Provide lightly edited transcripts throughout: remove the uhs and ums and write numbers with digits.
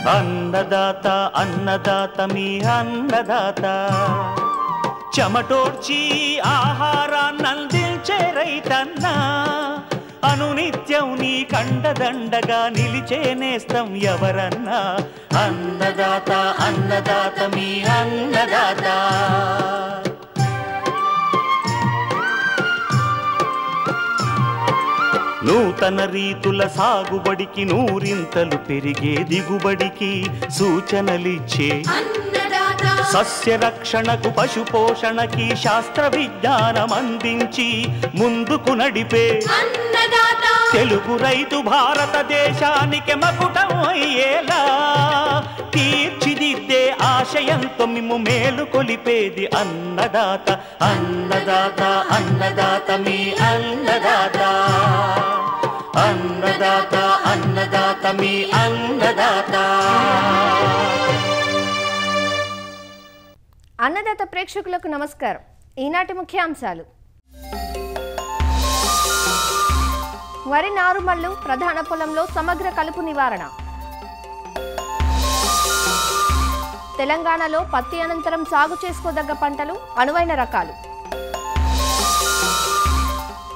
అన్నదాత అన్నదాత మీ అన్నదాత చెమటోడ్చి ఆహారాన్నందించే రైతన్నా అనునిత్యం నీ కండదండగా నిలిచే నేస్తం ఎవరన్నా అన్నదాత అన్నదాత మీ అన్నదాత నూతన రీతుల సాగుబడికి నూరింతలు పెరిగే దిగుబడికి సూచనలిచ్చే సస్య రక్షణకు పశు పోషణకి శాస్త్ర విజ్ఞానం అందించి ముందుకు నడిపే తెలుగు రైతు భారతదేశానికి మకుటం అయ్యేలా తీర్చిదిద్దే ఆశయంతో మిమ్ము మేలు కొలిపేది అన్నదాత అన్నదాత అన్నదాత మీ అన్నదాత అన్నదాత అన్నదాత మీ అన్నదాత. అన్నదాత ప్రేక్షకులకు నమస్కారం. ఈనాటి ముఖ్యాంశాలు: వరి నారుమళ్లు ప్రధాన పొలంలో సమగ్ర కలుపు నివారణ. తెలంగాణలో పత్తి అనంతరం సాగు చేసుకోదగ్గ పంటలు, అనువైన రకాలు.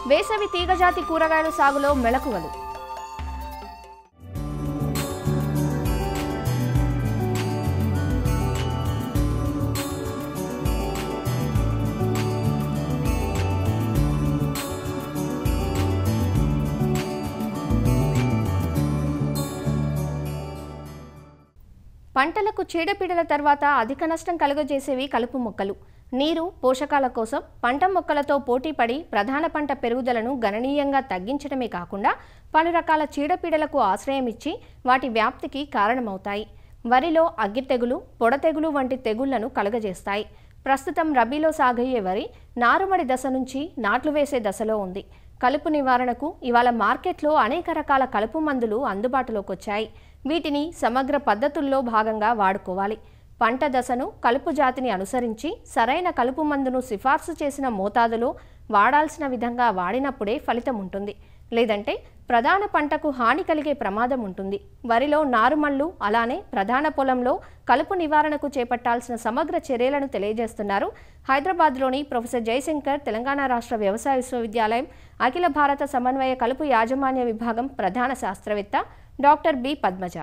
వేసవి తీగజాతి కూరగాయల సాగులో మెళకువలు. పంటలకు చీడపీడల తర్వాత అధిక నష్టం కలుగజేసేవి కలుపు మొక్కలు. నీరు, పోషకాల కోసం పంట మొక్కలతో పోటీపడి ప్రధాన పంట పెరుగుదలను గణనీయంగా తగ్గించడమే కాకుండా పలు రకాల చీడపీడలకు ఆశ్రయమిచ్చి వాటి వ్యాప్తికి కారణమవుతాయి. వరిలో అగ్గి తెగులు, పొడ తెగులు వంటి తెగుళ్లను కలుగజేస్తాయి. ప్రస్తుతం రబీలో సాగయ్యే వరి నారుమడి దశ నుంచి నాట్లు వేసే దశలో ఉంది. కలుపు నివారణకు ఇవాళ మార్కెట్లో అనేక రకాల కలుపు మందులు అందుబాటులోకి వచ్చాయి. వీటిని సమగ్ర పద్ధతుల్లో భాగంగా వాడుకోవాలి. పంట దశను, కలుపు జాతిని అనుసరించి సరైన కలుపు మందును సిఫార్సు చేసిన మోతాదులో వాడాల్సిన విధంగా వాడినప్పుడే ఫలితం ఉంటుంది. లేదంటే ప్రధాన పంటకు హాని కలిగే ప్రమాదం ఉంటుంది. వరిలో నారుమళ్లు, అలానే ప్రధాన పొలంలో కలుపు నివారణకు చేపట్టాల్సిన సమగ్ర చర్యలను తెలియజేస్తున్నారు హైదరాబాద్లోని ప్రొఫెసర్ జయశంకర్ తెలంగాణ రాష్ట్ర వ్యవసాయ విశ్వవిద్యాలయం అఖిల భారత సమన్వయ కలుపు యాజమాన్య విభాగం ప్రధాన శాస్త్రవేత్త డాక్టర్ బి పద్మజ.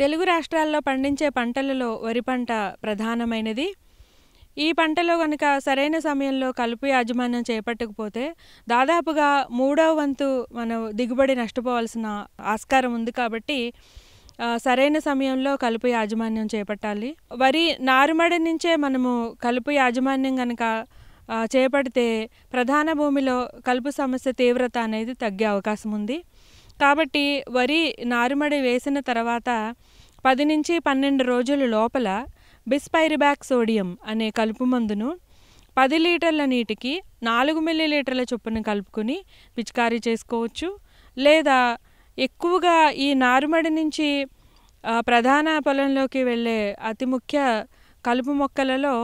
తెలుగు రాష్ట్రాల్లో పండించే పంటలలో వరి పంట ప్రధానమైనది. ఈ పంటలో కనుక సరైన సమయంలో కలుపు యాజమాన్యం చేపట్టకపోతే దాదాపుగా 3వ వంతు మనం దిగుబడి నష్టపోవాల్సిన ఆస్కారం ఉంది. కాబట్టి సరైన సమయంలో కలుపు యాజమాన్యం చేపట్టాలి. వరి నారుమడి నుంచే మనము కలుపు యాజమాన్యం కనుక చేపడితే ప్రధాన భూమిలో కలుపు సమస్య తీవ్రత అనేది తగ్గే అవకాశం ఉంది. కాబట్టి వరి నారుమడి వేసిన తర్వాత 10 నుంచి 12 రోజుల లోపల బిస్పైరిబాక్ సోడియం అనే కలుపు మందును 10 లీటర్ల నీటికి 4 మిల్లీలీటర్ల చొప్పున కలుపుకొని పిచికారీ చేసుకోవచ్చు. లేదా ఎక్కువగా ఈ నారుమడి నుంచి ప్రధాన పొలంలోకి వెళ్ళే అతి ముఖ్య కలుపు మొక్కలలో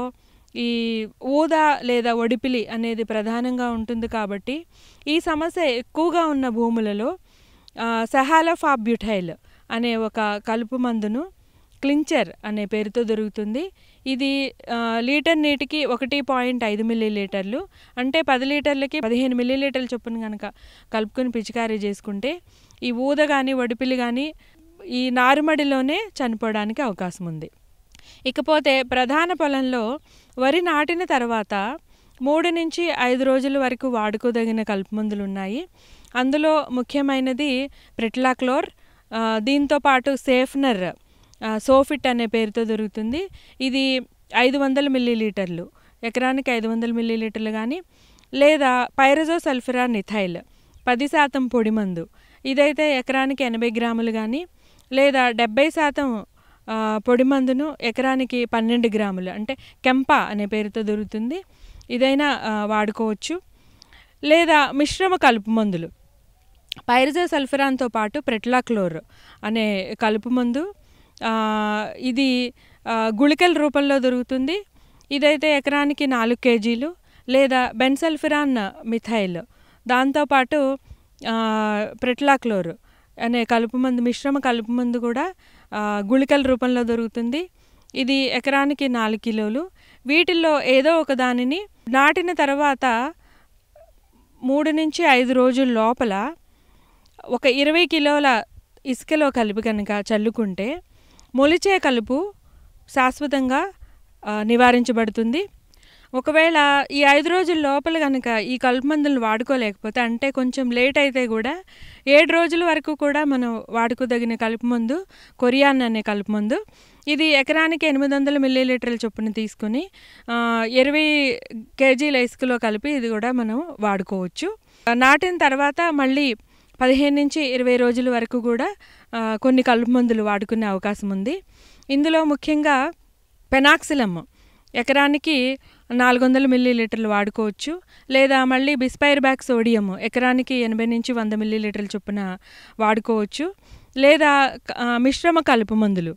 ఈ ఊద లేదా ఒడిపిలి అనేది ప్రధానంగా ఉంటుంది. కాబట్టి ఈ సమస్య ఎక్కువగా ఉన్న భూములలో సహాలోఫాబ్యూటైల్ అనే ఒక కలుపు మందును క్లించర్ అనే పేరుతో దొరుకుతుంది. ఇది లీటర్ నీటికి 1.5 మిల్లీలీటర్లు, అంటే 10 లీటర్లకి 15 మిల్లీలీటర్ల చొప్పున కనుక కలుపుకొని పిచికారీ చేసుకుంటే ఈ ఊద కానీ ఒడిపిలి కానీ ఈ నారుమడిలోనే చనిపోవడానికి అవకాశం ఉంది. ఇకపోతే ప్రధాన పొలంలో వరి నాటిన తర్వాత 3 నుంచి 5 రోజుల వరకు వాడుకోదగిన కలుపు మందులు ఉన్నాయి. అందులో ముఖ్యమైనది ప్రిట్లాక్లోర్, దీంతో పాటు సేఫ్నర్, సోఫిట్ అనే పేరుతో దొరుకుతుంది. ఇది 500 మిల్లీలీటర్లు, ఎకరానికి 500 మిల్లీలీటర్లు కానీ, లేదా పైరజోసల్ఫిరాన్ ఇథైల్ 10% పొడి మందు, ఇదైతే ఎకరానికి 80 గ్రాములు కానీ, లేదా 70% పొడి మందును ఎకరానికి 12 గ్రాములు, అంటే కెంపా అనే పేరుతో దొరుకుతుంది, ఇదైనా వాడుకోవచ్చు. లేదా మిశ్రమ కలుపు మందులు పైరజోసల్ఫిరాన్తో పాటు ప్రెట్లాక్లోర్ అనే కలుపు మందు, ఇది గుళికల రూపంలో దొరుకుతుంది. ఇదైతే ఎకరానికి 4 కేజీలు. లేదా బెన్సల్ఫిరాన్ మిథైల్, దాంతోపాటు ప్రెట్లాక్లోర్ అనే కలుపు మందు, మిశ్రమ కలుపు మందు కూడా గుళికల రూపంలో దొరుకుతుంది. ఇది ఎకరానికి 4 కిలోలు. వీటిల్లో ఏదో ఒక దానిని నాటిన తర్వాత 3 నుంచి 5 రోజుల లోపల ఒక 20 కిలోల ఇసుకలో కలిపి కనుక చల్లుకుంటే మొలిచే కలుపు శాశ్వతంగా నివారించబడుతుంది. ఒకవేళ ఈ 5 రోజుల లోపల కనుక ఈ కలుపు మందులను వాడుకోలేకపోతే, అంటే కొంచెం లేట్ అయితే కూడా 7 రోజుల వరకు కూడా మనం వాడుకోదగిన కలుపు మందు కొరియాన్ అనే కలుపు మందు. ఇది ఎకరానికి 800 మిల్లీలీటర్ల చొప్పున తీసుకుని 20 కేజీల ఇసుకలో కలిపి ఇది కూడా మనం వాడుకోవచ్చు. నాటిన తర్వాత మళ్ళీ 15 నుంచి 20 రోజుల వరకు కూడా కొన్ని కలుపు మందులు వాడుకునే అవకాశం ఉంది. ఇందులో ముఖ్యంగా పెనాక్సిలమ్ ఎకరానికి 400 మిల్లీలీటర్లు వాడుకోవచ్చు. లేదా మళ్ళీ బిస్పైర్బ్యాక్ సోడియం ఎకరానికి 80 నుంచి 100 మిల్లీలీటర్ల చొప్పున వాడుకోవచ్చు. లేదా మిశ్రమ కలుపు మందులు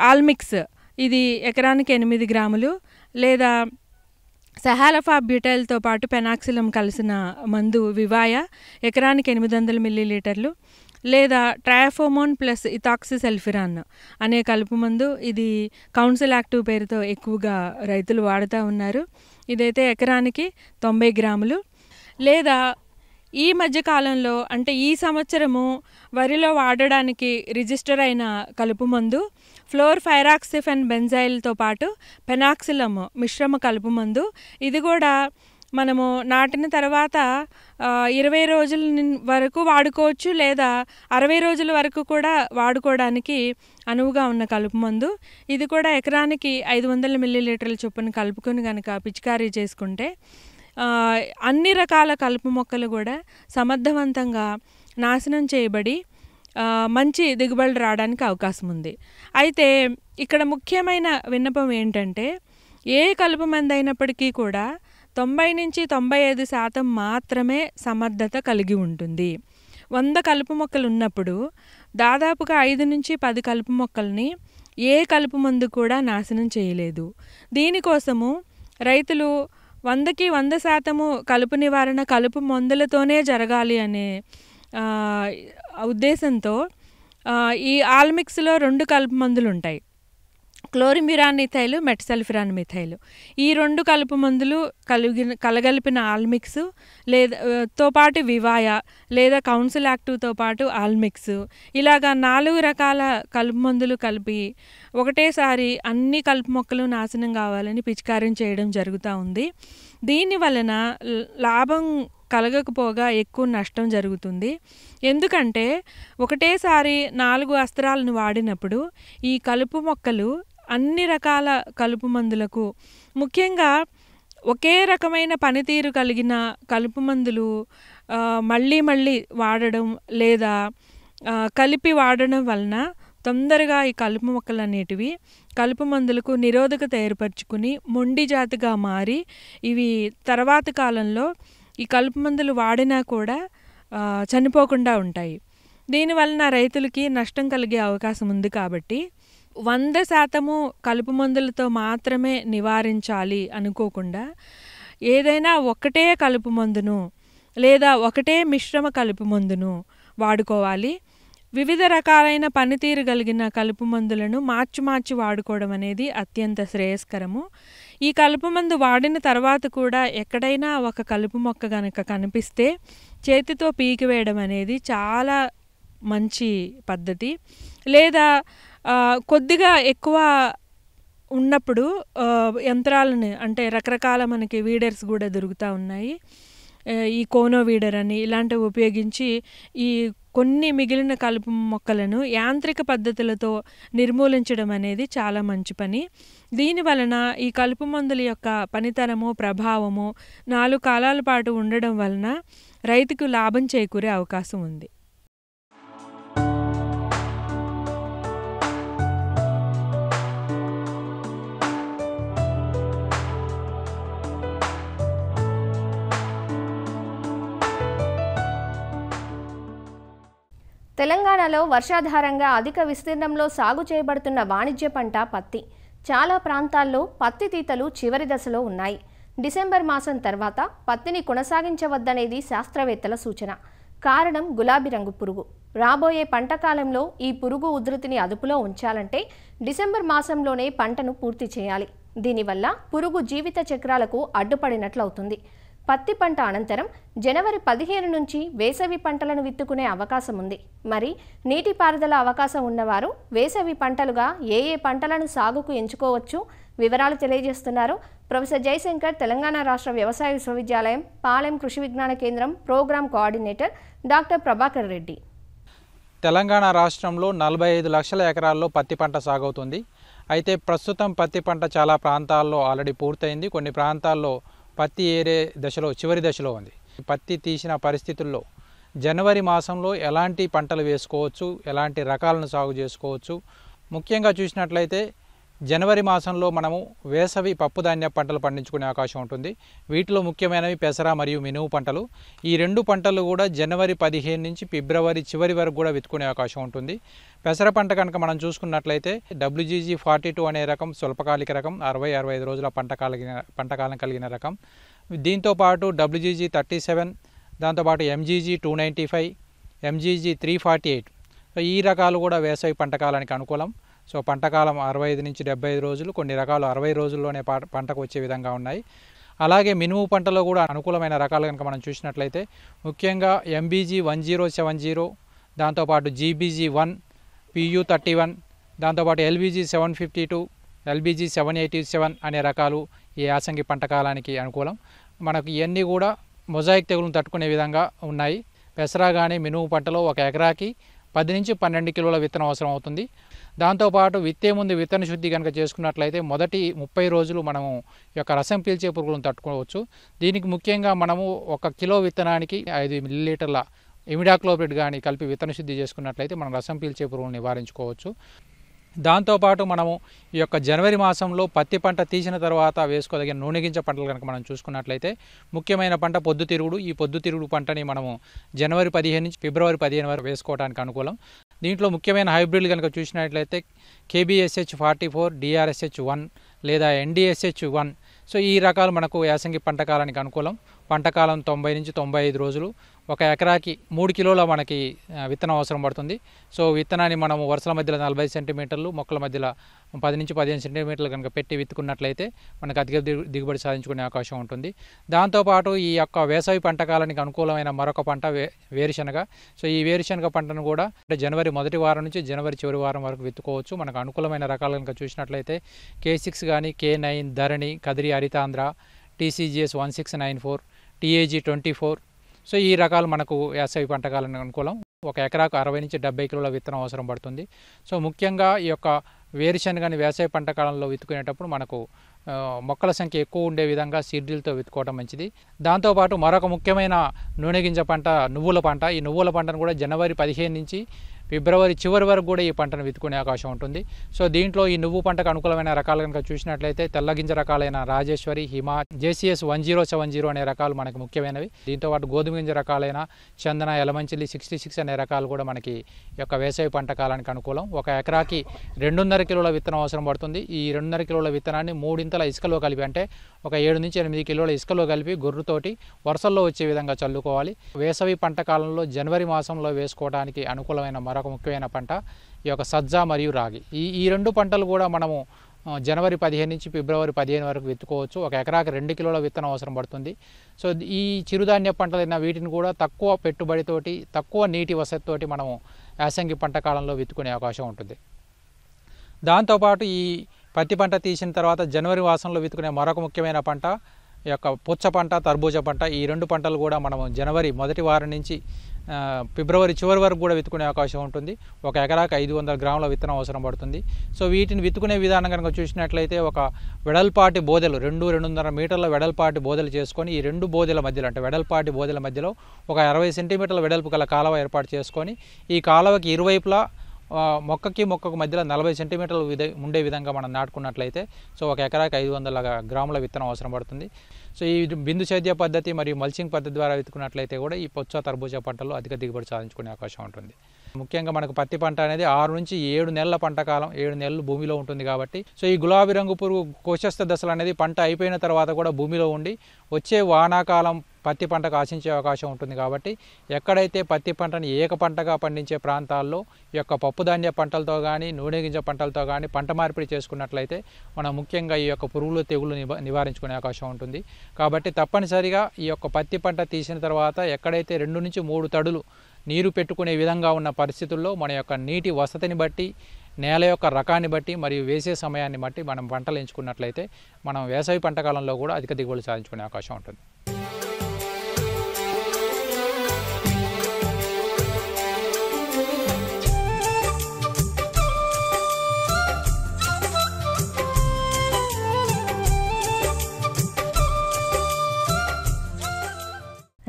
ఆల్మిక్స్, ఇది ఎకరానికి 8 గ్రాములు. లేదా సహాలఫాబ్యూటైల్తో పాటు పెనాక్సిలం కలిసిన మందు వివాయ ఎకరానికి 800 మిల్లీలీటర్లు. లేదా ట్రయాఫోమోన్ ప్లస్ ఇథాక్సిసల్ఫిరాన్ అనే కలుపు మందు, ఇది కౌన్సిల్ యాక్టివ్ పేరుతో ఎక్కువగా రైతులు వాడుతూ ఉన్నారు. ఇదైతే ఎకరానికి 90 గ్రాములు. లేదా ఈ మధ్యకాలంలో అంటే ఈ సంవత్సరము వరిలో వాడడానికి రిజిస్టర్ అయిన కలుపు మందు ఫ్లోర్ఫైరాక్సిఫెన్ బెంజైల్తో పాటు పెనాక్సిలమ్ మిశ్రమ కలుపు మందు. ఇది కూడా మనము నాటిన తర్వాత 20 రోజుల వరకు వాడుకోవచ్చు. లేదా 60 రోజుల వరకు కూడా వాడుకోవడానికి అనువుగా ఉన్న కలుపు మందు. ఇది కూడా ఎకరానికి 500 మిల్లీలీటర్ల చొప్పున కలుపుకొని కనుక పిచికారీ చేసుకుంటే అన్ని రకాల కలుపు మొక్కలు కూడా సమర్థవంతంగా నాశనం చేయబడి మంచి దిగుబడులు రావడానికి అవకాశం ఉంది. అయితే ఇక్కడ ముఖ్యమైన విన్నపం ఏంటంటే, ఏ కలుపు మందు అయినప్పటికీ కూడా 90 నుంచి 95% మాత్రమే సమర్థత కలిగి ఉంటుంది. 100 కలుపు మొక్కలు ఉన్నప్పుడు దాదాపుగా 5 నుంచి 10 కలుపు మొక్కల్ని ఏ కలుపు మందు కూడా నాశనం చేయలేదు. దీనికోసము రైతులు 100కి 100% కలుపు నివారణ కలుపు మందులతోనే జరగాలి అనే ఉద్దేశంతో ఈ ఆల్మిక్స్లో 2 కలుపు మందులు ఉంటాయి, క్లోరిమిరాన్ మిథైల్, మెట్సల్ఫిరాన్ మిథైల్. ఈ 2 కలుపు మందులు కలగలిపిన ఆల్మిక్స్ లేదా తో పాటు వివాయ లేదా కౌన్సిల్ యాక్టివ్తో పాటు ఆల్మిక్స్, ఇలాగా 4 రకాల కలుపు మందులు కలిపి ఒకటేసారి అన్ని కలుపు మొక్కలు నాశనం కావాలని పిచికారం చేయడం జరుగుతూ ఉంది. దీని వలన లాభం కలగకపోగా ఎక్కువ నష్టం జరుగుతుంది. ఎందుకంటే ఒకటేసారి 4 అస్త్రాలను వాడినప్పుడు ఈ కలుపు మొక్కలు అన్ని రకాల కలుపు మందులకు, ముఖ్యంగా ఒకే రకమైన పనితీరు కలిగిన కలుపు మందులు మళ్ళీ మళ్ళీ వాడడం లేదా కలిపి వాడడం వలన తొందరగా ఈ కలుపు మొక్కలు అనేటివి కలుపు మందులకు నిరోధకత ఏర్పరచుకుని మొండి జాతిగా మారి ఇవి తర్వాత కాలంలో ఈ కలుపు మందులు వాడినా కూడా చనిపోకుండా ఉంటాయి. దీనివలన రైతులకి నష్టం కలిగే అవకాశం ఉంది. కాబట్టి 100% కలుపు మందులతో మాత్రమే నివారించాలి అనుకోకుండా ఏదైనా ఒకటే కలుపు మందును లేదా ఒకటే మిశ్రమ కలుపు మందును వాడుకోవాలి. వివిధ రకాలైన పనితీరు కలిగిన కలుపు మందులను మార్చి వాడుకోవడం అనేది అత్యంత శ్రేయస్కరము. ఈ కలుపు మందు వాడిన తర్వాత కూడా ఎక్కడైనా ఒక కలుపు మొక్క కనుక కనిపిస్తే చేతితో పీకివేయడం అనేది చాలా మంచి పద్ధతి. లేదా కొద్దిగా ఎక్కువ ఉన్నప్పుడు యంత్రాలను, అంటే రకరకాల మనకి వీడర్స్ కూడా దొరుకుతూ ఉన్నాయి, ఈ కోనో వీడర్ అని ఇలాంటివి ఉపయోగించి ఈ కొన్ని మిగిలిన కలుపు మొక్కలను యాంత్రిక పద్ధతులతో నిర్మూలించడం అనేది చాలా మంచి పని. దీనివలన ఈ కలుపు మందుల యొక్క పనితనము ప్రభావము 4 కాలాల పాటు ఉండడం వలన రైతుకు లాభం చేకూరే అవకాశం ఉంది. తెలంగాణలో వర్షాధారంగా అధిక విస్తీర్ణంలో సాగు చేయబడుతున్న వాణిజ్య పంట పత్తి. చాలా ప్రాంతాల్లో పత్తి తీతలు చివరి దశలో ఉన్నాయి. డిసెంబర్ మాసం తర్వాత పత్తిని కొనసాగించవద్దనేది శాస్త్రవేత్తల సూచన. కారణం గులాబీ రంగు పురుగు. రాబోయే పంట కాలంలో ఈ పురుగు ఉధృతిని అదుపులో ఉంచాలంటే డిసెంబర్ మాసంలోనే పంటను పూర్తి చేయాలి. దీనివల్ల పురుగు జీవిత చక్రాలకు అడ్డుపడినట్లవుతుంది. పత్తి పంట అనంతరం జనవరి 15 నుంచి వేసవి పంటలను విత్తుకునే అవకాశం ఉంది. మరి నీటిపారుదల అవకాశం ఉన్నవారు వేసవి పంటలుగా ఏ పంటలను సాగుకు ఎంచుకోవచ్చు? వివరాలు తెలియజేస్తున్నారు ప్రొఫెసర్ జయశంకర్, తెలంగాణ రాష్ట్ర వ్యవసాయ విశ్వవిద్యాలయం పాలెం కృషి విజ్ఞాన కేంద్రం programme coordinator doctor Prabhakar Reddy. Telangana రాష్ట్రంలో 45 లక్షల ఎకరాల్లో పత్తి పంట సాగవుతుంది. అయితే ప్రస్తుతం పత్తి పంట చాలా ప్రాంతాల్లో ఆల్రెడీ పూర్తయింది. కొన్ని ప్రాంతాల్లో పత్తి ఏరే దశలో చివరి దశలో ఉంది. పత్తి తీసిన పరిస్థితుల్లో జనవరి మాసంలో ఎలాంటి పంటలు వేసుకోవచ్చు, ఎలాంటి రకాలను సాగు చేసుకోవచ్చు? ముఖ్యంగా చూసినట్లయితే జనవరి మాసంలో మనము వేసవి పప్పుధాన్య పంటలు పండించుకునే అవకాశం ఉంటుంది. వీటిలో ముఖ్యమైనవి పెసర మరియు మినుము పంటలు. ఈ రెండు పంటలు కూడా జనవరి 15 నుంచి ఫిబ్రవరి చివరి వరకు కూడా విత్తుకునే అవకాశం ఉంటుంది. పెసర పంట కనుక మనం చూసుకున్నట్లయితే WGG 42 అనే రకం స్వల్పకాలిక రకం, 60-65 రోజుల పంటకాలం కలిగిన రకం. దీంతోపాటు WGG 37, దాంతోపాటు MGG 295, MGG 348. ఈ రకాలు కూడా వేసవి పంటకాలానికి అనుకూలం. సో పంటకాలం 65 నుంచి 75 రోజులు, కొన్ని రకాలు 60 రోజుల్లోనే పంటకు వచ్చే విధంగా ఉన్నాయి. అలాగే మినుము పంటలో కూడా అనుకూలమైన రకాలు కనుక మనం చూసినట్లయితే ముఖ్యంగా MBG 1070, దాంతోపాటు GBG 1, PU 31, దాంతోపాటు LBG 752, LBG 787 అనే రకాలు ఈ యాసంగి పంటకాలానికి అనుకూలం. మనకు ఇవన్నీ కూడా మొజాయిక్ తెగులను తట్టుకునే విధంగా ఉన్నాయి. పెసర కానీ మినుము పంటలో ఒక ఎకరాకి 10 నుంచి 12 కిలోల విత్తనం అవసరం అవుతుంది. దాంతోపాటు విత్తే ముందు విత్తన శుద్ధి కనుక చేసుకున్నట్లయితే మొదటి 30 రోజులు మనము ఈ యొక్క రసం పీల్చే పురుగులను తట్టుకోవచ్చు. దీనికి ముఖ్యంగా మనము 1 కిలో విత్తనానికి 5 మిల్లీలీటర్ల ఇమిడాక్లోప్రిడ్ కానీ కలిపి విత్తన శుద్ధి చేసుకున్నట్లయితే మనం రసం పీల్చే పురుగులను నివారించుకోవచ్చు. దాంతోపాటు మనము ఈ యొక్క జనవరి మాసంలో పత్తి పంట తీసిన తర్వాత వేసుకోదగిన నూనె గింజ పంటలు కనుక మనం చూసుకున్నట్లయితే ముఖ్యమైన పంట పొద్దుతిరుగుడు. ఈ పొద్దుతిరుగుడు పంటని మనము జనవరి 15 నుంచి ఫిబ్రవరి 15 వరకు వేసుకోవడానికి అనుకూలం. దీంట్లో ముఖ్యమైన హైబ్రిడ్లు కనుక చూసినట్లయితే KBSH 44, DRSH 1 లేదా NDSH 1. సో ఈ రకాలు మనకు యాసంగి పంటకాలానికి అనుకూలం. పంటకాలం 90 నుంచి 95 రోజులు. ఒక ఎకరాకి 3 కిలోల మనకి విత్తనం అవసరం పడుతుంది. సో విత్తనాన్ని మనము వరుసల మధ్యలో 40 సెంటీమీటర్లు, మొక్కల మధ్యలో 10 నుంచి 15 సెంటీమీటర్లు కనుక పెట్టి విత్తుకున్నట్లయితే మనకు అధిక దిగుబడి సాధించుకునే అవకాశం ఉంటుంది. దాంతోపాటు ఈ యొక్క వేసవి పంటకాలానికి అనుకూలమైన మరొక పంట వేరుశనగ. సో ఈ వేరుశనగ పంటను కూడా జనవరి మొదటి వారం నుంచి జనవరి చివరి వారం వరకు విత్తుకోవచ్చు. మనకు అనుకూలమైన రకాలు కనుక చూసినట్లయితే K6 కానీ, K9, Dharani, Kadiri, Haritandhra, TCGS 1694, TAG 24. So ఈ రకాలు మనకు వేసవి పంటకాలానికి అనుకూలం. ఒక ఎకరాకు 60 నుంచి 70 కిలోల విత్తనం అవసరం పడుతుంది. సో ముఖ్యంగా ఈ యొక్క వేరుశనగని వేసవి పంటకాలంలో విత్తుకునేటప్పుడు మనకు మొక్కల సంఖ్య ఎక్కువ ఉండే విధంగా సీడ్లతో విత్తుకోవడం మంచిది. దాంతోపాటు మరొక ముఖ్యమైన నూనె గింజ పంట నువ్వుల పంట. ఈ నువ్వుల పంటను కూడా జనవరి 15 నుంచి ఫిబ్రవరి చివరి వరకు కూడా ఈ పంటను విత్తుకునే అవకాశం ఉంటుంది. సో దీంట్లో ఈ నువ్వు పంటకు అనుకూలమైన రకాలు కనుక చూసినట్లయితే తెల్లగింజ రకాలైన రాజేశ్వరి, హిమా, JCS 1070 అనే రకాలు మనకు ముఖ్యమైనవి. దీంతోపాటు గోధుమ గింజ రకాలైన చందన, ఎలమంచిలి 66 అనే రకాలు కూడా మనకి యొక్క వేసవి పంట కాలానికి అనుకూలం. ఒక ఎకరాకి 2.5 కిలోల విత్తనం అవసరం పడుతుంది. ఈ 2.5 కిలోల విత్తనాన్ని 3 ఇంతల ఇసుకలో కలిపి, అంటే ఒక 7 నుంచి 8 కిలోల ఇసుకలో కలిపి గొర్రుతోటి వరుసల్లో వచ్చే విధంగా చల్లుకోవాలి. వేసవి పంట కాలంలో జనవరి మాసంలో వేసుకోవడానికి అనుకూలమైన మరొక ముఖ్యమైన పంట ఈ యొక్క సజ్జ మరియు రాగి. ఈ రెండు పంటలు కూడా మనము జనవరి 15 నుంచి ఫిబ్రవరి 15 వరకు విత్తుకోవచ్చు. ఒక ఎకరాకి 2 కిలోల విత్తనం అవసరం పడుతుంది. సో ఈ చిరుధాన్య పంటలైన వీటిని కూడా తక్కువ పెట్టుబడితోటి, తక్కువ నీటి వసతితోటి మనము యాసంగి పంట కాలంలో విత్తుకునే అవకాశం ఉంటుంది. దాంతోపాటు ఈ పత్తి పంట తీసిన తర్వాత జనవరి మాసంలో విత్తుకునే మరొక ముఖ్యమైన పంట ఈ యొక్క పుచ్చ పంట, తర్బూజ పంట. ఈ రెండు పంటలు కూడా మనము జనవరి మొదటి వారం నుంచి ఫిబ్రవరి చివరి వరకు కూడా విత్తుకునే అవకాశం ఉంటుంది. ఒక ఎకరాకి 500 గ్రాముల విత్తనం అవసరం పడుతుంది. సో వీటిని విత్తుకునే విధానం కనుక చూసినట్లయితే ఒక వెడల్పాటి బోదెలు 2-2.5 మీటర్ల వెడల్పాటి బోదెలు చేసుకొని ఈ రెండు బోదెల మధ్యలో, అంటే వెడల్పాటి బోదెల మధ్యలో ఒక 60 సెంటీమీటర్ల వెడల్పు గల కాలువ ఏర్పాటు చేసుకొని ఈ కాలువకి ఇరువైపులా మొక్కకు మధ్యలో 40 సెంటీమీటర్లు ఉండే విధంగా మనం నాటుకున్నట్లయితే సో ఒక ఎకరాకి 500 గ్రాముల విత్తనం అవసరం పడుతుంది. సో ఈ బిందు సేద్య పద్ధతి మరియు మల్చింగ్ పద్ధతి ద్వారా విత్తుకున్నట్లయితే కూడా ఈ పుచ్చ, తర్బూజా పంటల్లో అధిక దిగుబడి సాధించుకునే అవకాశం ఉంటుంది. ముఖ్యంగా మనకు పత్తి పంట అనేది 6 నుంచి 7 నెలల పంట కాలం, 7 నెలలు భూమిలో ఉంటుంది కాబట్టి సో ఈ గులాబీ రంగు పురుగు కోశస్థ దశలు అనేది పంట అయిపోయిన తర్వాత కూడా భూమిలో ఉండి వచ్చే వానాకాలం పత్తి పంటకు ఆశించే అవకాశం ఉంటుంది. కాబట్టి ఎక్కడైతే పత్తి పంటని ఏక పంటగా పండించే ప్రాంతాల్లో ఈ యొక్క పప్పుధాన్య పంటలతో కానీ నూనె గింజ పంటలతో కానీ పంట మార్పిడి చేసుకున్నట్లయితే మనం ముఖ్యంగా ఈ యొక్క పురుగులు తెగులు నివారించుకునే అవకాశం ఉంటుంది. కాబట్టి తప్పనిసరిగా ఈ యొక్క పత్తి పంట తీసిన తర్వాత ఎక్కడైతే 2 నుంచి 3 తడులు నీరు పెట్టుకునే విధంగా ఉన్న పరిస్థితుల్లో మన యొక్క నీటి వసతిని బట్టి, నేల యొక్క రకాన్ని బట్టి మరియు వేసే సమయాన్ని బట్టి మనం పంటలు ఎంచుకున్నట్లయితే మనం వేసవి పంట కాలంలో కూడా అధిక దిగుబడులు సాధించుకునే అవకాశం ఉంటుంది.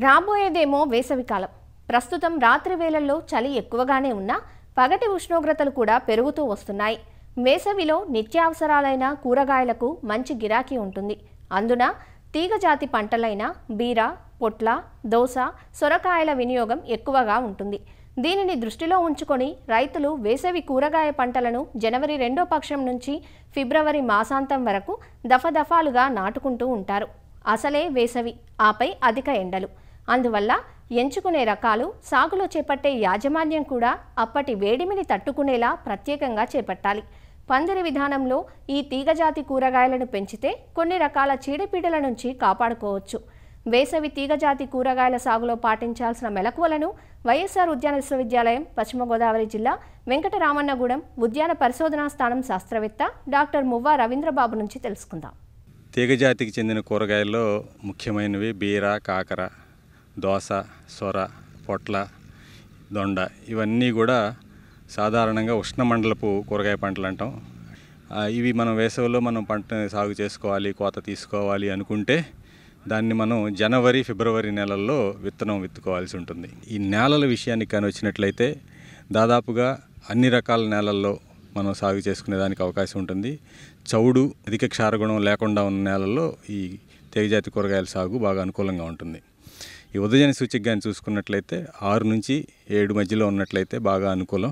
రాబోయేదేమో వేసవికాలం. ప్రస్తుతం రాత్రి వేళల్లో చలి ఎక్కువగానే ఉన్నా పగటి ఉష్ణోగ్రతలు కూడా పెరుగుతూ వస్తున్నాయి. వేసవిలో నిత్యావసరాలైన కూరగాయలకు మంచి గిరాకీ ఉంటుంది. అందున తీగజాతి పంటలైన బీర, పొట్ల, దోస, సొరకాయల వినియోగం ఎక్కువగా ఉంటుంది. దీనిని దృష్టిలో ఉంచుకొని రైతులు వేసవి కూరగాయ పంటలను జనవరి 2వ పక్షం నుంచి ఫిబ్రవరి మాసాంతం వరకు దఫాలుగా నాటుకుంటూ ఉంటారు. అసలే వేసవి, ఆపై అధిక ఎండలు. అందువల్ల ఎంచుకునే రకాలు, సాగులో చేపట్టే యాజమాన్యం కూడా అప్పటి వేడిమిని తట్టుకునేలా ప్రత్యేకంగా చేపట్టాలి. పందిరి విధానంలో ఈ తీగజాతి కూరగాయలను పెంచితే కొన్ని రకాల చీడపీడల నుంచి కాపాడుకోవచ్చు. వేసవి తీగజాతి కూరగాయల సాగులో పాటించాల్సిన మెలకువలను వైఎస్ఆర్ ఉద్యాన విశ్వవిద్యాలయం పశ్చిమ గోదావరి జిల్లా వెంకటరామన్నగూడెం ఉద్యాన పరిశోధనా స్థానం శాస్త్రవేత్త డాక్టర్ మువ్వా రవీంద్రబాబు నుంచి తెలుసుకుందాం. తీగజాతికి చెందిన కూరగాయల్లో ముఖ్యమైనవి బీర, కాకర, దోస, సొర, పొట్ల, దొండ. ఇవన్నీ కూడా సాధారణంగా ఉష్ణమండలపు కూరగాయ పంటలు అంటాం. ఇవి మనం వేసవిలో మనం పంట సాగు చేసుకోవాలి, కోత తీసుకోవాలి అనుకుంటే దాన్ని మనం జనవరి, ఫిబ్రవరి నెలల్లో విత్తనం విత్తుకోవాల్సి ఉంటుంది. ఈ నేలల విషయానికి కానీ వచ్చినట్లయితే దాదాపుగా అన్ని రకాల నేలల్లో మనం సాగు చేసుకునేదానికి అవకాశం ఉంటుంది. చౌడు, అధిక క్షారగుణం లేకుండా ఉన్న నేలల్లో ఈ తీగజాతి కూరగాయల సాగు బాగా అనుకూలంగా ఉంటుంది. ఈ ఉదజన సూచిక కానీ చూసుకున్నట్లయితే 6 నుంచి 7 మధ్యలో ఉన్నట్లయితే బాగా అనుకూలం.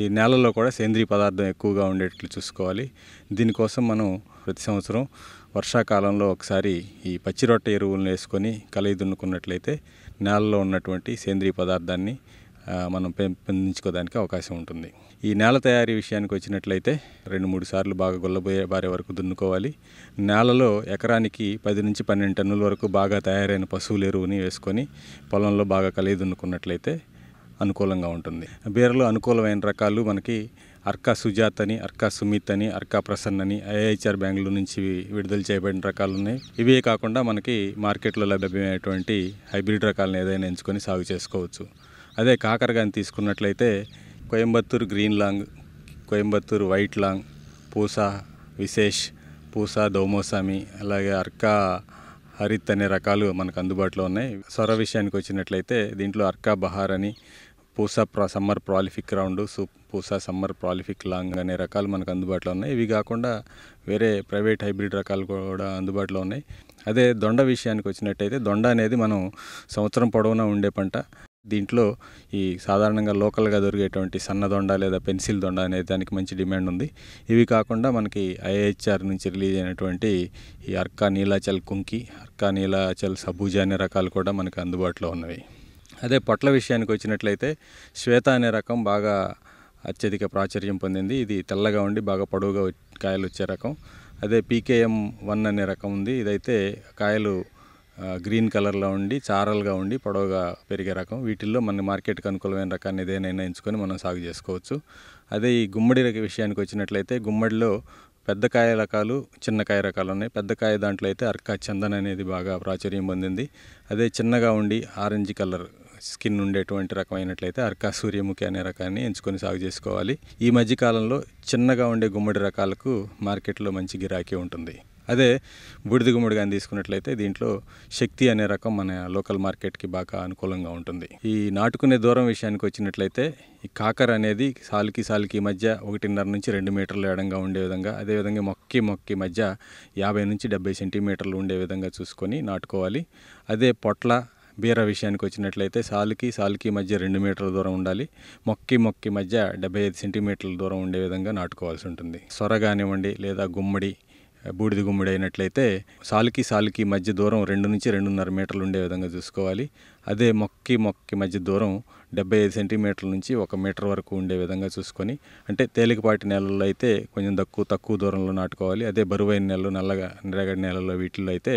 ఈ నేలలో కూడా సేంద్రీయ పదార్థం ఎక్కువగా ఉండేట్లు చూసుకోవాలి. దీనికోసం మనం ప్రతి సంవత్సరం వర్షాకాలంలో ఒకసారి ఈ పచ్చిరొట్ట ఎరువులను వేసుకొని కలయి దున్నుకున్నట్లయితే నేలలో ఉన్నటువంటి సేంద్రీయ పదార్థాన్ని మనం పెంపొందించుకోవడానికి అవకాశం ఉంటుంది. ఈ నేల తయారీ విషయానికి వచ్చినట్లయితే 2-3 సార్లు బాగా బారే వరకు దున్నుకోవాలి. నేలలో ఎకరానికి 10 నుంచి 12 టన్నుల వరకు బాగా తయారైన పశువుల ఎరువుని వేసుకొని పొలంలో బాగా కలిగి దున్నుకున్నట్లయితే అనుకూలంగా ఉంటుంది. బీరలో అనుకూలమైన రకాలు మనకి అర్కా సుజాత్ అని, అర్కా సుమిత్ అని, అర్కా ప్రసన్న అని ఐఐహెచ్ఆర్ బెంగళూరు నుంచి విడుదల చేయబడిన రకాలు ఉన్నాయి. ఇవే కాకుండా మనకి మార్కెట్లో లభ్యమైనటువంటి హైబ్రిడ్ రకాలను ఏదైనా ఎంచుకొని సాగు చేసుకోవచ్చు. అదే కాకర కానీ తీసుకున్నట్లయితే Coimbatore green long, Coimbatore white long, Pusa Vishesh, Pusa దౌమోసామి, అలాగే అర్కా హరిత్ అనే రకాలు మనకు అందుబాటులో ఉన్నాయి. సొర విషయానికి వచ్చినట్లయితే దీంట్లో అర్కా బహార్ అని, Pusa summer prolific round, Pusa summer prolific long అనే రకాలు మనకు అందుబాటులో ఉన్నాయి. ఇవి కాకుండా వేరే ప్రైవేట్ హైబ్రిడ్ రకాలు కూడా అందుబాటులో ఉన్నాయి. అదే దొండ విషయానికి వచ్చినట్టయితే దొండ అనేది మనం సంవత్సరం పొడవునా ఉండే పంట. దీంట్లో ఈ సాధారణంగా లోకల్గా దొరికేటువంటి సన్న దొండ లేదా పెన్సిల్ దొండ అనే దానికి మంచి డిమాండ్ ఉంది. ఇవి కాకుండా మనకి ఐఐహెచ్ఆర్ నుంచి రిలీజ్ అయినటువంటి ఈ అర్కా నీలాచల్ కుంకి, అర్కా నీలాచల్ సబూజ అనే రకాలు కూడా మనకు అందుబాటులో ఉన్నవి. అదే పొట్ల విషయానికి వచ్చినట్లయితే శ్వేత అనే రకం బాగా అత్యధిక ప్రాచుర్యం పొందింది. ఇది తెల్లగా ఉండి బాగా పొడవుగా కాయలు వచ్చే రకం. అదే PKM1 అనే రకం ఉంది. ఇదైతే కాయలు గ్రీన్ కలర్లో ఉండి చారలుగా ఉండి పొడవుగా పెరిగే రకం. వీటిల్లో మన మార్కెట్కి అనుకూలమైన రకాన్ని ఏదైనా ఎంచుకొని మనం సాగు చేసుకోవచ్చు. అదే ఈ గుమ్మడి విషయానికి వచ్చినట్లయితే గుమ్మడిలో పెద్ద కాయ రకాలు, చిన్న కాయ రకాలు ఉన్నాయి. పెద్ద కాయ దాంట్లో అయితే అర్కా చందన్ అనేది బాగా ప్రాచుర్యం పొందింది. అదే చిన్నగా ఉండి ఆరెంజ్ కలర్ స్కిన్ ఉండేటువంటి రకమైనట్లయితే అర్కా సూర్యముఖి అనే రకాన్ని ఎంచుకొని సాగు చేసుకోవాలి. ఈ మధ్యకాలంలో చిన్నగా ఉండే గుమ్మడి రకాలకు మార్కెట్లో మంచి గిరాకీ ఉంటుంది. అదే బూడిద గుమ్మడి కానీ తీసుకున్నట్లయితే దీంట్లో శక్తి అనే రకం మన లోకల్ మార్కెట్కి బాగా అనుకూలంగా ఉంటుంది. ఈ నాటుకునే దూరం విషయానికి వచ్చినట్లయితే ఈ కాకర అనేది సాలుకి మధ్య 1.5 నుంచి 2 మీటర్ల ఎడంగా ఉండే విధంగా, అదేవిధంగా మొక్కి మధ్య 50 నుంచి 70 సెంటీమీటర్లు ఉండే విధంగా చూసుకొని నాటుకోవాలి. అదే పొట్ల, బీర విషయానికి వచ్చినట్లయితే సాలుకి మధ్య 2 మీటర్ల దూరం ఉండాలి. మొక్కి మధ్య 75 సెంటీమీటర్ల దూరం ఉండే విధంగా నాటుకోవాల్సి ఉంటుంది. సొర కానివ్వండి లేదా గుమ్మడి, బూడిద గుమ్మడి అయినట్లయితే సాలుకి మధ్య దూరం 2 నుంచి 2.5 మీటర్లు ఉండే విధంగా చూసుకోవాలి. అదే మొక్కి మధ్య దూరం 75 సెంటీమీటర్ల నుంచి 1 మీటర్ వరకు ఉండే విధంగా చూసుకొని, అంటే తేలికపాటి నేలల్లో అయితే కొంచెం తక్కువ దూరంలో నాటుకోవాలి. అదే బరువైన నేలలు, నల్లగా రేగడి నేలల్లో వీటిల్లో అయితే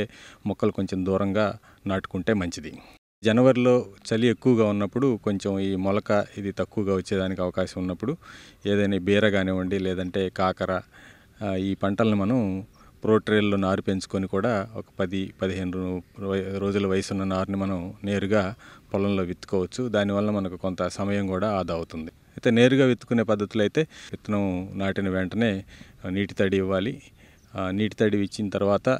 మొక్కలు కొంచెం దూరంగా నాటుకుంటే మంచిది. జనవరిలో చలి ఎక్కువగా ఉన్నప్పుడు కొంచెం ఈ మొలక ఇది తక్కువగా వచ్చేదానికి అవకాశం ఉన్నప్పుడు ఏదైనా బీర కానివ్వండి లేదంటే కాకర ఈ పంటలను మనం ప్రోట్రేల్లో నారు పెంచుకొని కూడా ఒక 10-15 రోజుల వయసున్న నారుని మనం నేరుగా పొలంలో విత్తుకోవచ్చు. దానివల్ల మనకు కొంత సమయం కూడా ఆదా అవుతుంది. అయితే నేరుగా విత్తుకునే పద్ధతులు అయితే విత్తనం నాటిన వెంటనే నీటి తడి ఇవ్వాలి. నీటి తడి ఇచ్చిన తర్వాత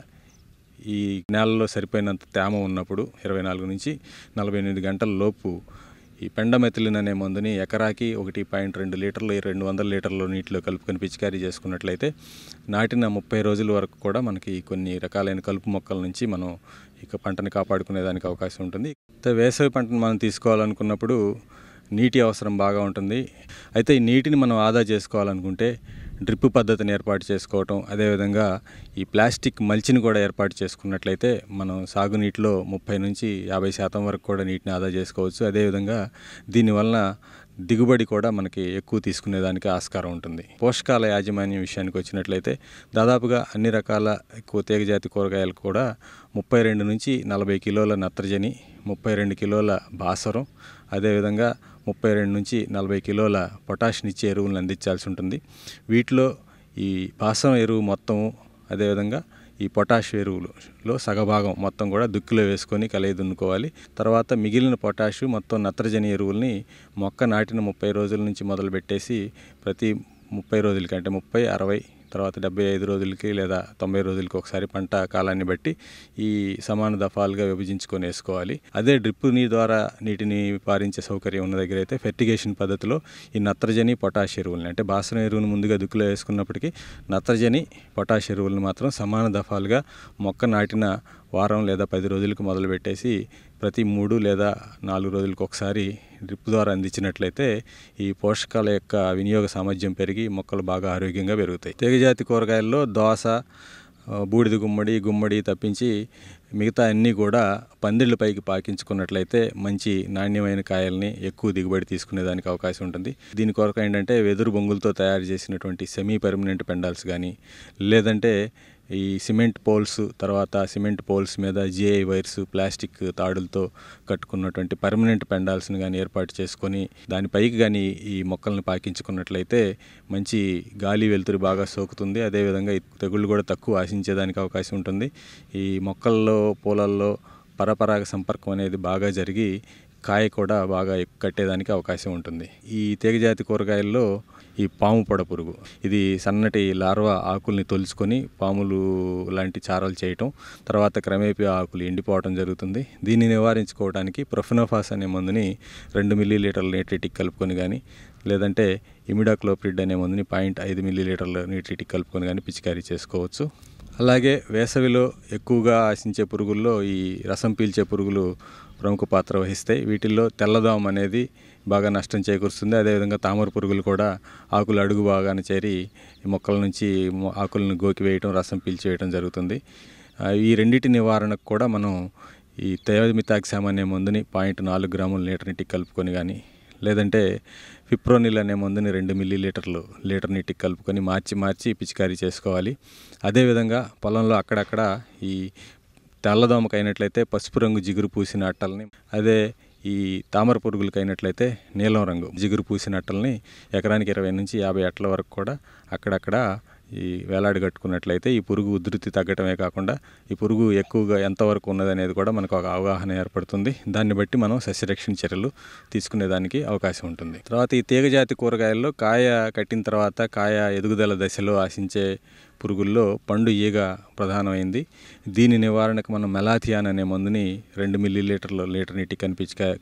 ఈ నేలలో సరిపోయినంత తేమ ఉన్నప్పుడు 24 నుంచి 48 గంటల లోపు ఈ పెండమెథిలిన్ అనే మందుని ఎకరాకి 1.2 లీటర్లు 200 లీటర్ల నీటిలో కలుపుకొని పిచికారీ చేసుకున్నట్లయితే నాటిన 30 రోజుల వరకు కూడా మనకి కొన్ని రకాలైన కలుపు మొక్కల నుంచి మనం ఇక పంటని కాపాడుకునేదానికి అవకాశం ఉంటుంది. వేసవి పంటను మనం తీసుకోవాలనుకున్నప్పుడు నీటి అవసరం బాగా ఉంటుంది. అయితే ఈ నీటిని మనం ఆదా చేసుకోవాలనుకుంటే డ్రిప్ పద్ధతిని ఏర్పాటు చేసుకోవటం, అదేవిధంగా ఈ ప్లాస్టిక్ మల్చిని కూడా ఏర్పాటు చేసుకున్నట్లయితే మనం సాగునీటిలో 30 నుంచి 50% వరకు కూడా నీటిని ఆదా చేసుకోవచ్చు. అదేవిధంగా దీనివల్ల దిగుబడి కూడా మనకి ఎక్కువ తీసుకునేదానికి ఆస్కారం ఉంటుంది. పోషకాల యాజమాన్యం విషయానికి వచ్చినట్లయితే దాదాపుగా అన్ని రకాల ఎక్కువ తీగజాతి కూరగాయలు కూడా 32 నుంచి 40 కిలోల నత్రజని, 32 కిలోల భాస్వరం, అదేవిధంగా 32 నుంచి 40 కిలోల పొటాషినిచ్చే ఎరువులను అందించాల్సి ఉంటుంది. వీటిలో ఈ భాస్వరం ఎరువు మొత్తం, అదేవిధంగా ఈ పొటాష్ ఎరువులో సగభాగం మొత్తం కూడా దుక్కిలో వేసుకొని కలయి దున్నుకోవాలి. తర్వాత మిగిలిన పొటాషు మొత్తం నత్రజని ఎరువుల్ని మొక్క నాటిన 30 రోజుల నుంచి మొదలు పెట్టేసి ప్రతి 30 రోజులకి, అంటే 30, 60, తర్వాత 75 రోజులకి లేదా 90 రోజులకి ఒకసారి పంట కాలాన్ని బట్టి ఈ సమాన దఫాలుగా విభజించుకొని వేసుకోవాలి. అదే డ్రిప్ ద్వారా నీటిని పారించే సౌకర్యం ఉన్న దగ్గర అయితే ఫెర్టిగేషన్ పద్ధతిలో ఈ నత్రజని, పొటాష్ ఎరువులని, అంటే భాస్వరం ఎరువును ముందుగా దుక్కులో వేసుకున్నప్పటికీ నత్రజని, పొటాష్ ఎరువులను మాత్రం సమాన దఫాలుగా మొక్క నాటిన వారం లేదా 10 రోజులకు మొదలు పెట్టేసి ప్రతి 3 లేదా 4 రోజులకు ఒకసారి డ్రిప్ ద్వారా అందించినట్లయితే ఈ పోషకాల యొక్క వినియోగ సామర్థ్యం పెరిగి మొక్కలు బాగా ఆరోగ్యంగా పెరుగుతాయి. తీగజాతి కూరగాయల్లో దోస, బూడిద గుమ్మడి తప్పించి మిగతా అన్నీ కూడా పందిళ్ళ పైకి పాకించుకున్నట్లయితే మంచి నాణ్యమైన కాయల్ని ఎక్కువ దిగుబడి తీసుకునేదానికి అవకాశం ఉంటుంది. దీని కొరకు ఏంటంటే వెదురు బొంగులతో తయారు చేసినటువంటి సెమీ పర్మనెంట్ పెండాల్స్ కానీ, లేదంటే ఈ సిమెంట్ పోల్స్ మీద జిఐ వైర్స్, ప్లాస్టిక్ తాడులతో కట్టుకున్నటువంటి పర్మనెంట్ పెండాల్స్ని కానీ ఏర్పాటు చేసుకొని దానిపైకి కానీ ఈ మొక్కలను పాకించుకున్నట్లయితే మంచి గాలి వెలుతురు బాగా సోకుతుంది. అదేవిధంగా తెగుళ్ళు కూడా తక్కువ ఆశించేదానికి అవకాశం ఉంటుంది. ఈ మొక్కల్లో, పూలల్లో పరపరాగ సంపర్కం అనేది బాగా జరిగి కాయ కూడా బాగా కట్టేదానికి అవకాశం ఉంటుంది. ఈ తీగజాతి కూరగాయల్లో ఈ పాము పొడ పురుగు, ఇది సన్నటి లార్వా ఆకుల్ని తొలుచుకొని పాములు లాంటి చారలు చేయటం, తర్వాత క్రమేపీ ఆకులు ఎండిపోవడం జరుగుతుంది. దీన్ని నివారించుకోవడానికి ప్రొఫెనోఫాస్ అనే మందుని 2 మిల్లీలీటర్ల నీట్రిటిక్ కలుపుకొని కానీ, లేదంటే ఇమిడాక్లోప్రిడ్ అనే మందుని 0.5 మిల్లీలీటర్ల నీట్రిటిక్ కలుపుకొని కానీ పిచికారీ చేసుకోవచ్చు. అలాగే వేసవిలో ఎక్కువగా ఆశించే పురుగుల్లో ఈ రసం పీల్చే పురుగులు ప్రముఖ పాత్ర వహిస్తాయి. వీటిల్లో తెల్లదోమ అనేది బాగా నష్టం చేకూరుస్తుంది. అదేవిధంగా తామర పురుగులు కూడా ఆకులు అడుగు భాగాన చేరి మొక్కల నుంచి ఆకులను గోకివేయటం, రసం పీల్చివేయటం జరుగుతుంది. ఈ రెండింటి నివారణకు కూడా మనం ఈ థయోమితాక్సామ్ అనే మందుని 0.4 గ్రాముల లీటర్ నీటికి కలుపుకొని కానీ, లేదంటే ఫిప్రోనిల్ అనే మందుని 2 మిల్లీలీటర్లు లీటర్ నీటికి కలుపుకొని మార్చి పిచికారీ చేసుకోవాలి. అదేవిధంగా పొలంలో అక్కడక్కడ ఈ తెల్లదోమకు అయినట్లయితే పసుపు రంగు జిగురు పూసిన అట్టల్ని, అదే ఈ తామర పురుగులకు అయినట్లయితే నీలం రంగు జిగురు పూసిన అట్టల్ని ఎకరానికి 20 నుంచి 50 అట్టల వరకు కూడా అక్కడక్కడ ఈ వేలాడి కట్టుకున్నట్లయితే ఈ పురుగు ఉధృతి తగ్గటమే కాకుండా ఈ పురుగు ఎక్కువగా ఎంతవరకు ఉన్నదనేది కూడా మనకు ఒక అవగాహన ఏర్పడుతుంది. దాన్ని బట్టి మనం సస్యరక్షణ చర్యలు తీసుకునేదానికి అవకాశం ఉంటుంది. తర్వాత ఈ తీగజాతి కూరగాయల్లో కాయ కట్టిన తర్వాత కాయ ఎదుగుదల దశలో ఆశించే పురుగుల్లో పండు ఈగ ప్రధానమైంది. దీని నివారణకు మనం మెలాథియాన్ అనే మందుని 2 మిల్లీలీటర్ల లీటర్ నీటికి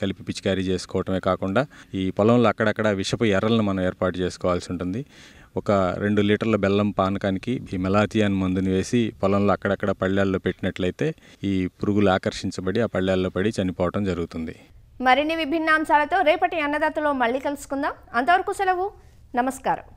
కలిపి పిచికారీ చేసుకోవటమే కాకుండా ఈ పొలంలో అక్కడక్కడ విషపు ఎర్రలను మనం ఏర్పాటు చేసుకోవాల్సి ఉంటుంది. ఒక 2 లీటర్ల బెల్లం పానకానికి ఈ మెలాథియాన్ మందుని వేసి పొలంలో అక్కడక్కడ పళ్ళాల్లో పెట్టినట్లయితే ఈ పురుగులు ఆకర్షించబడి ఆ పళ్ళాల్లో పడి చనిపోవటం జరుగుతుంది. మరిన్ని విభిన్న అంశాలతో రేపటి అన్నదాతలో మళ్ళీ కలుసుకుందాం. అంతవరకు సెలవు. నమస్కారం.